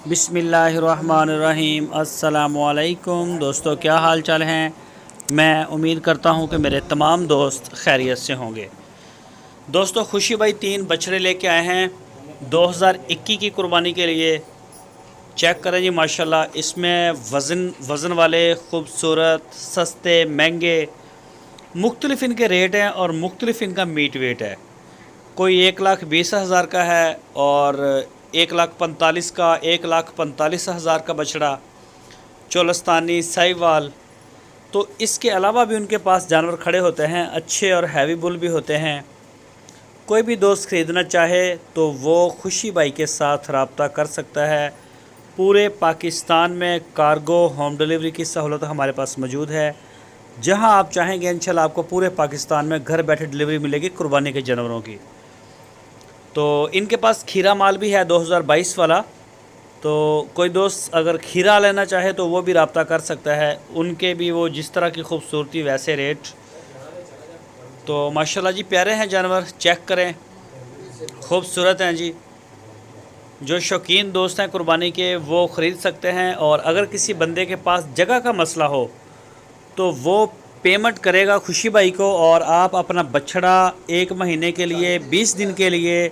बिस्मिल्लाहिर्रहमानिर्रहीम। अस्सलामुअलैकुम दोस्तों, क्या हाल चाल हैं। मैं उम्मीद करता हूं कि मेरे तमाम दोस्त खैरियत से होंगे। दोस्तों, खुशी भाई 3 बछड़े लेके आए हैं 2021 की कुर्बानी के लिए। चेक करें जी, माशाल्लाह इसमें वज़न वाले खूबसूरत, सस्ते, महंगे, मुख्तलिफ़ इनके रेट हैं और मुख्तलिफ़ इनका मीट वेट है। कोई 1,20,000 का है और 1,45,000 का, 1,45,000 का बछड़ा चोलस्तानी साहिवाल। तो इसके अलावा भी उनके पास जानवर खड़े होते हैं, अच्छे और हैवी बुल भी होते हैं। कोई भी दोस्त ख़रीदना चाहे तो वो खुशी भाई के साथ रब्ता कर सकता है। पूरे पाकिस्तान में कार्गो होम डिलीवरी की सहूलत हमारे पास मौजूद है। जहां आप चाहेंगे इंशाल्लाह आपको पूरे पाकिस्तान में घर बैठे डिलीवरी मिलेगी कुर्बानी के जानवरों की। तो इनके पास खीरा माल भी है 2022 वाला। तो कोई दोस्त अगर खीरा लेना चाहे तो वो भी रब्ता कर सकता है। उनके भी वो जिस तरह की खूबसूरती वैसे रेट। तो माशाल्लाह जी प्यारे हैं जानवर, चेक करें, खूबसूरत हैं जी। जो शौकीन दोस्त हैं कुर्बानी के वो ख़रीद सकते हैं। और अगर किसी बंदे के पास जगह का मसला हो तो वो पेमेंट करेगा खुशी भाई को और आप अपना बछड़ा 1 महीने के लिए, 20 दिन के लिए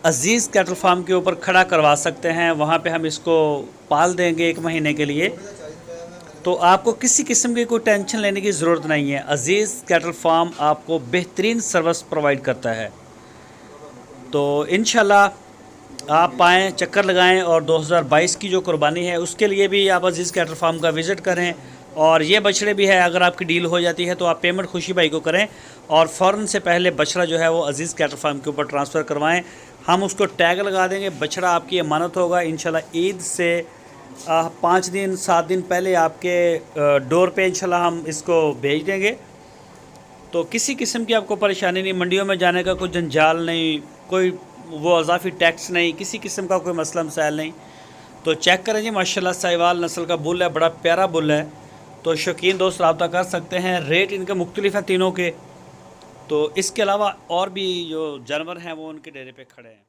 अज़ीज़ कैटल फार्म के ऊपर खड़ा करवा सकते हैं। वहाँ पे हम इसको पाल देंगे 1 महीने के लिए। तो आपको किसी किस्म की कोई टेंशन लेने की ज़रूरत नहीं है। अज़ीज़ कैटल फार्म आपको बेहतरीन सर्विस प्रोवाइड करता है। तो इंशाल्लाह आप आएँ, चक्कर लगाएं और 2022 की जो कुर्बानी है उसके लिए भी आप अज़ीज़ कैटल फार्म का विज़िट करें। और ये बछड़े भी है, अगर आपकी डील हो जाती है तो आप पेमेंट खुशी भाई को करें और फ़ौरन से पहले बछड़ा जो है वो अज़ीज़ कैटल फार्म के ऊपर ट्रांसफ़र करवाएं। हम उसको टैग लगा देंगे, बछड़ा आपकी अमानत होगा। इंशाल्लाह ईद से 5 दिन 7 दिन पहले आपके डोर पे इंशाल्लाह हम इसको भेज देंगे। तो किसी किस्म की आपको परेशानी नहीं, मंडियों में जाने का कोई जंजाल नहीं, कोई वो इजाफी टैक्स नहीं, किसी किस्म का कोई मसला मसाइल नहीं। तो चेक करें जी, माशाल्लाह साहिवाल नस्ल का बुल है, बड़ा प्यारा बुल है। तो शौकीन दोस्त रब्ता कर सकते हैं। रेट इनके मुख्तलिफ हैं तीनों के। तो इसके अलावा और भी जो जानवर हैं वो उनके डेरे पे खड़े हैं।